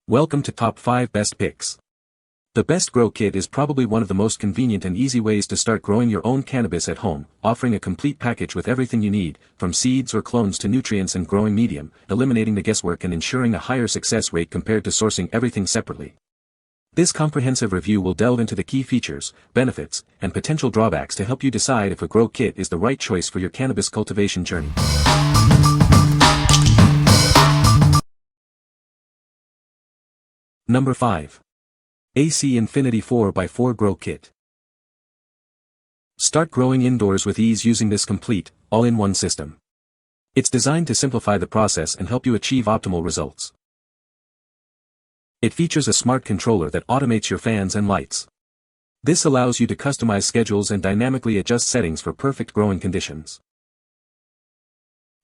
Welcome to Top 5 Best Picks. The Best Grow Kit is probably one of the most convenient and easy ways to start growing your own cannabis at home, offering a complete package with everything you need, from seeds or clones to nutrients and growing medium, eliminating the guesswork and ensuring a higher success rate compared to sourcing everything separately. This comprehensive review will delve into the key features, benefits, and potential drawbacks to help you decide if a grow kit is the right choice for your cannabis cultivation journey. Number 5. AC Infinity 4x4 Grow Kit. Start growing indoors with ease using this complete, all-in-one system. It's designed to simplify the process and help you achieve optimal results. It features a smart controller that automates your fans and lights. This allows you to customize schedules and dynamically adjust settings for perfect growing conditions.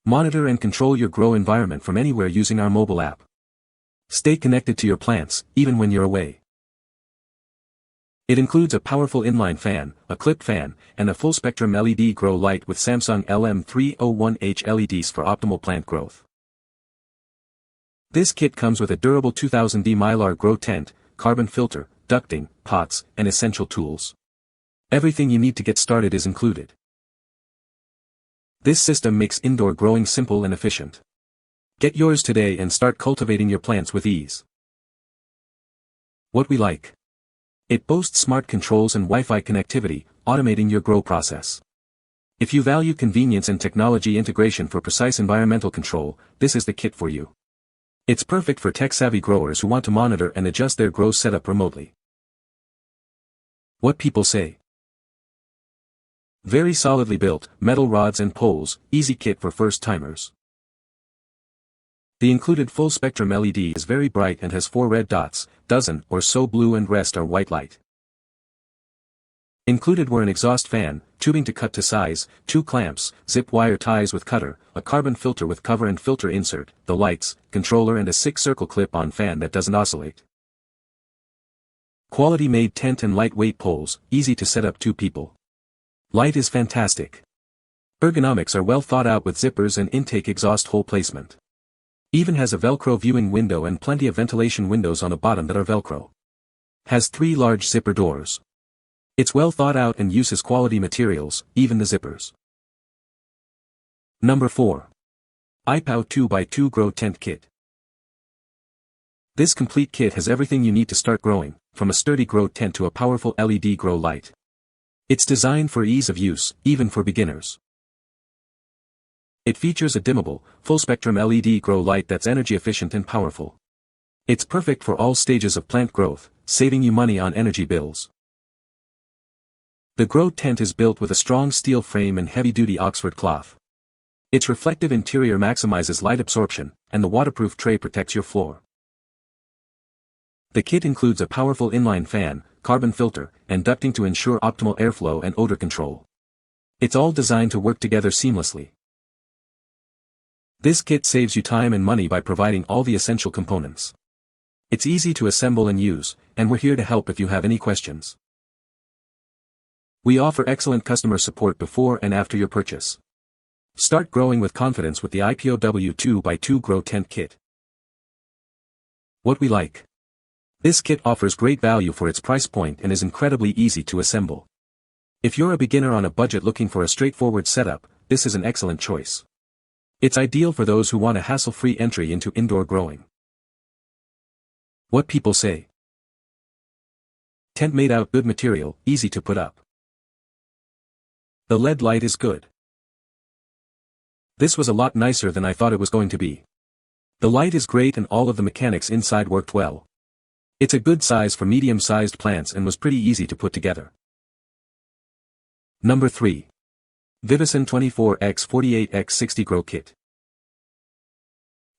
Monitor and control your grow environment from anywhere using our mobile app. Stay connected to your plants, even when you're away. It includes a powerful inline fan, a clip fan, and a full-spectrum LED grow light with Samsung LM301H LEDs for optimal plant growth. This kit comes with a durable 2000D Mylar grow tent, carbon filter, ducting, pots, and essential tools. Everything you need to get started is included. This system makes indoor growing simple and efficient. Get yours today and start cultivating your plants with ease. What we like. It boasts smart controls and Wi-Fi connectivity, automating your grow process. If you value convenience and technology integration for precise environmental control, this is the kit for you. It's perfect for tech-savvy growers who want to monitor and adjust their grow setup remotely. What people say. Very solidly built, metal rods and poles, easy kit for first-timers. The included full-spectrum LED is very bright and has 4 red dots, dozen or so blue and rest are white light. Included were an exhaust fan, tubing to cut to size, 2 clamps, zip wire ties with cutter, a carbon filter with cover and filter insert, the lights, controller and a 6-circle clip-on fan that doesn't oscillate. Quality-made tent and lightweight poles, easy to set up 2 people. Light is fantastic. Ergonomics are well thought out with zippers and intake exhaust hole placement. Even has a Velcro viewing window and plenty of ventilation windows on the bottom that are Velcro. Has 3 large zipper doors. It's well thought out and uses quality materials, even the zippers. Number 4. IPOW 2x2 Grow Tent Kit. This complete kit has everything you need to start growing, from a sturdy grow tent to a powerful LED grow light. It's designed for ease of use, even for beginners. It features a dimmable, full-spectrum LED grow light that's energy efficient and powerful. It's perfect for all stages of plant growth, saving you money on energy bills. The grow tent is built with a strong steel frame and heavy-duty Oxford cloth. Its reflective interior maximizes light absorption, and the waterproof tray protects your floor. The kit includes a powerful inline fan, carbon filter, and ducting to ensure optimal airflow and odor control. It's all designed to work together seamlessly. This kit saves you time and money by providing all the essential components. It's easy to assemble and use, and we're here to help if you have any questions. We offer excellent customer support before and after your purchase. Start growing with confidence with the IPOW 2x2 Grow Tent Kit. What we like. This kit offers great value for its price point and is incredibly easy to assemble. If you're a beginner on a budget looking for a straightforward setup, this is an excellent choice. It's ideal for those who want a hassle-free entry into indoor growing. What people say. Tent made out good material, easy to put up. The LED light is good. This was a lot nicer than I thought it was going to be. The light is great and all of the mechanics inside worked well. It's a good size for medium-sized plants and was pretty easy to put together. Number 3. VIVOSUN 24x48x60 Grow Kit.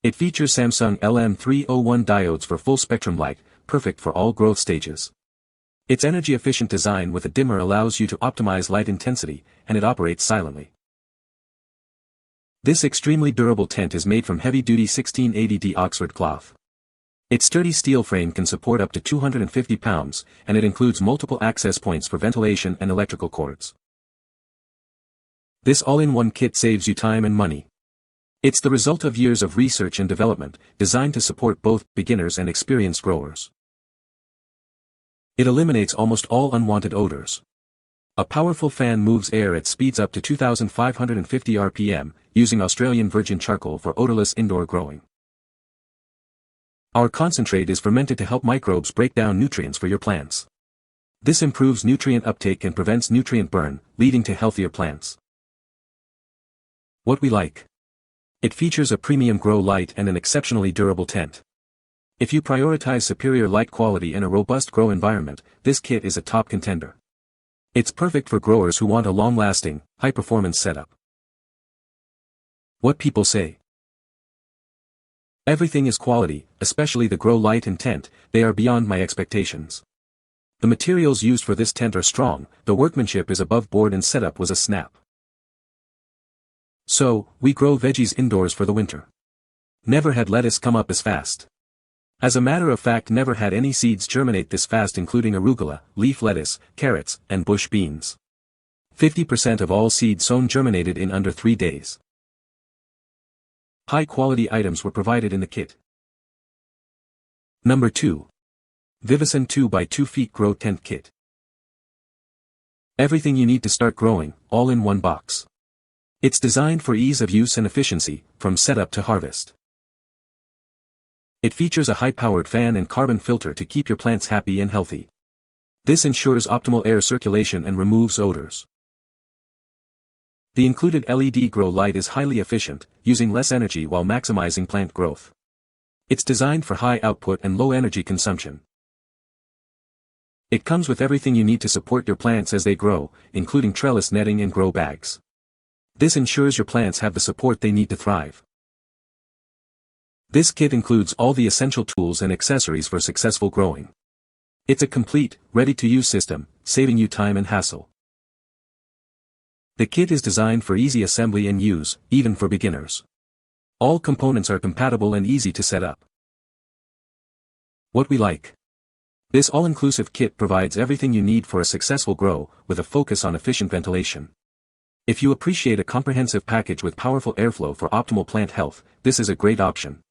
It features Samsung LM301 diodes for full-spectrum light, perfect for all growth stages. Its energy-efficient design with a dimmer allows you to optimize light intensity, and it operates silently. This extremely durable tent is made from heavy-duty 1680D Oxford cloth. Its sturdy steel frame can support up to 250 pounds, and it includes multiple access points for ventilation and electrical cords. This all-in-one kit saves you time and money. It's the result of years of research and development, designed to support both beginners and experienced growers. It eliminates almost all unwanted odors. A powerful fan moves air at speeds up to 2,550 rpm, using Australian virgin charcoal for odorless indoor growing. Our concentrate is fermented to help microbes break down nutrients for your plants. This improves nutrient uptake and prevents nutrient burn, leading to healthier plants. What we like. It features a premium grow light and an exceptionally durable tent. If you prioritize superior light quality and a robust grow environment, this kit is a top contender. It's perfect for growers who want a long-lasting, high-performance setup. What people say. Everything is quality, especially the grow light and tent, they are beyond my expectations. The materials used for this tent are strong, the workmanship is above board and setup was a snap. So, we grow veggies indoors for the winter. Never had lettuce come up as fast. As a matter of fact, never had any seeds germinate this fast, including arugula, leaf lettuce, carrots, and bush beans. 50% of all seeds sown germinated in under 3 days. High-quality items were provided in the kit. Number 2. VIVOSUN 2x2 feet Grow Tent Kit. Everything you need to start growing, all in one box. It's designed for ease of use and efficiency, from setup to harvest. It features a high-powered fan and carbon filter to keep your plants happy and healthy. This ensures optimal air circulation and removes odors. The included LED grow light is highly efficient, using less energy while maximizing plant growth. It's designed for high output and low energy consumption. It comes with everything you need to support your plants as they grow, including trellis netting and grow bags. This ensures your plants have the support they need to thrive. This kit includes all the essential tools and accessories for successful growing. It's a complete, ready-to-use system, saving you time and hassle. The kit is designed for easy assembly and use, even for beginners. All components are compatible and easy to set up. What we like. This all-inclusive kit provides everything you need for a successful grow, with a focus on efficient ventilation. If you appreciate a comprehensive package with powerful airflow for optimal plant health, this is a great option.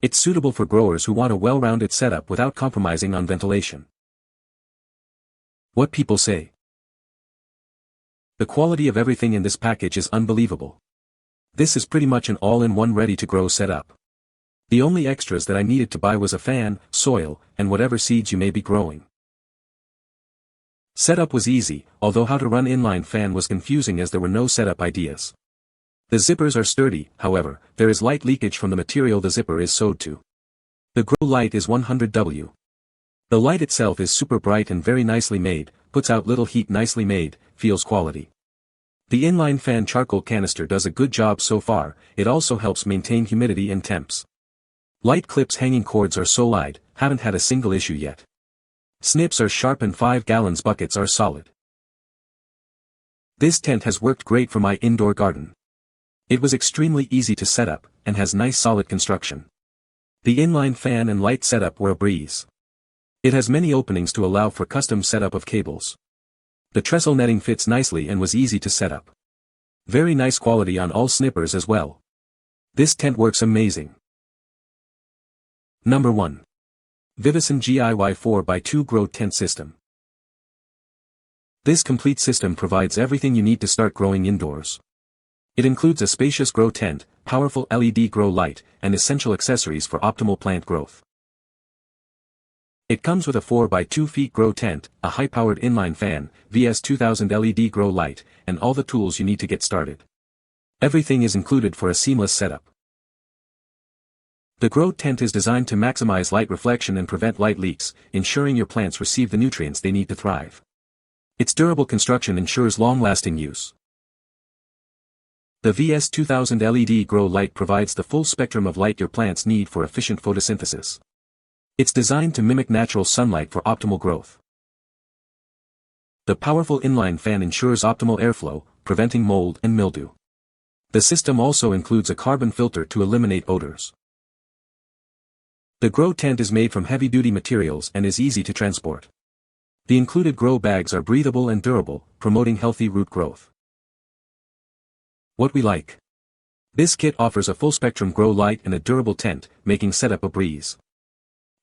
It's suitable for growers who want a well-rounded setup without compromising on ventilation. What people say. The quality of everything in this package is unbelievable. This is pretty much an all-in-one ready-to-grow setup. The only extras that I needed to buy was a fan, soil, and whatever seeds you may be growing. Setup was easy, although how to run inline fan was confusing as there were no setup ideas. The zippers are sturdy, however, there is light leakage from the material the zipper is sewed to. The grow light is 100W. The light itself is super bright and very nicely made, puts out little heat, nicely made, feels quality. The inline fan charcoal canister does a good job so far, it also helps maintain humidity and temps. Light clips hanging cords are so light, haven't had a single issue yet. Snips are sharp and 5 gallons buckets are solid. This tent has worked great for my indoor garden. It was extremely easy to set up, and has nice solid construction. The inline fan and light setup were a breeze. It has many openings to allow for custom setup of cables. The trestle netting fits nicely and was easy to set up. Very nice quality on all snippers as well. This tent works amazing. Number 1. VIVOSUN GIY 4x2 Grow Tent System. This complete system provides everything you need to start growing indoors. It includes a spacious grow tent, powerful LED grow light, and essential accessories for optimal plant growth. It comes with a 4x2 feet grow tent, a high-powered inline fan, VS2000 LED grow light, and all the tools you need to get started. Everything is included for a seamless setup. The grow tent is designed to maximize light reflection and prevent light leaks, ensuring your plants receive the nutrients they need to thrive. Its durable construction ensures long-lasting use. The VS2000 LED grow light provides the full spectrum of light your plants need for efficient photosynthesis. It's designed to mimic natural sunlight for optimal growth. The powerful inline fan ensures optimal airflow, preventing mold and mildew. The system also includes a carbon filter to eliminate odors. The grow tent is made from heavy-duty materials and is easy to transport. The included grow bags are breathable and durable, promoting healthy root growth. What we like. This kit offers a full-spectrum grow light and a durable tent, making setup a breeze.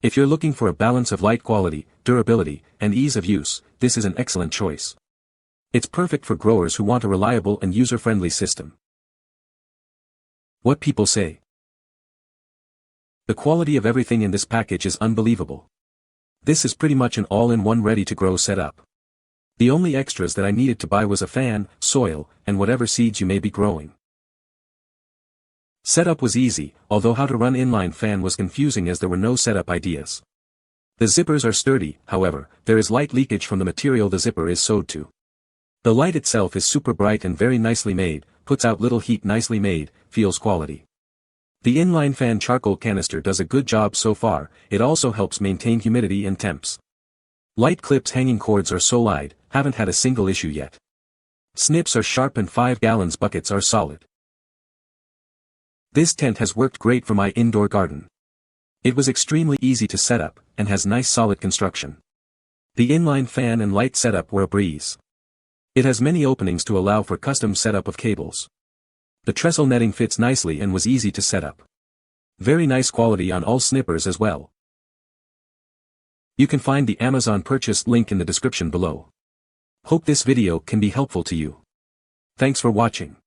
If you're looking for a balance of light quality, durability, and ease of use, this is an excellent choice. It's perfect for growers who want a reliable and user-friendly system. What people say. The quality of everything in this package is unbelievable. This is pretty much an all-in-one ready-to-grow setup. The only extras that I needed to buy was a fan, soil, and whatever seeds you may be growing. Setup was easy, although how to run inline fan was confusing as there were no setup ideas. The zippers are sturdy, however, there is light leakage from the material the zipper is sewed to. The light itself is super bright and very nicely made, puts out little heat, nicely made, feels quality. The inline fan charcoal canister does a good job so far, it also helps maintain humidity and temps. Light clips hanging cords are solid, haven't had a single issue yet. Snips are sharp and 5 gallons buckets are solid. This tent has worked great for my indoor garden. It was extremely easy to set up, and has nice solid construction. The inline fan and light setup were a breeze. It has many openings to allow for custom setup of cables. The trestle netting fits nicely and was easy to set up. Very nice quality on all snippers as well. You can find the Amazon purchase link in the description below. Hope this video can be helpful to you. Thanks for watching.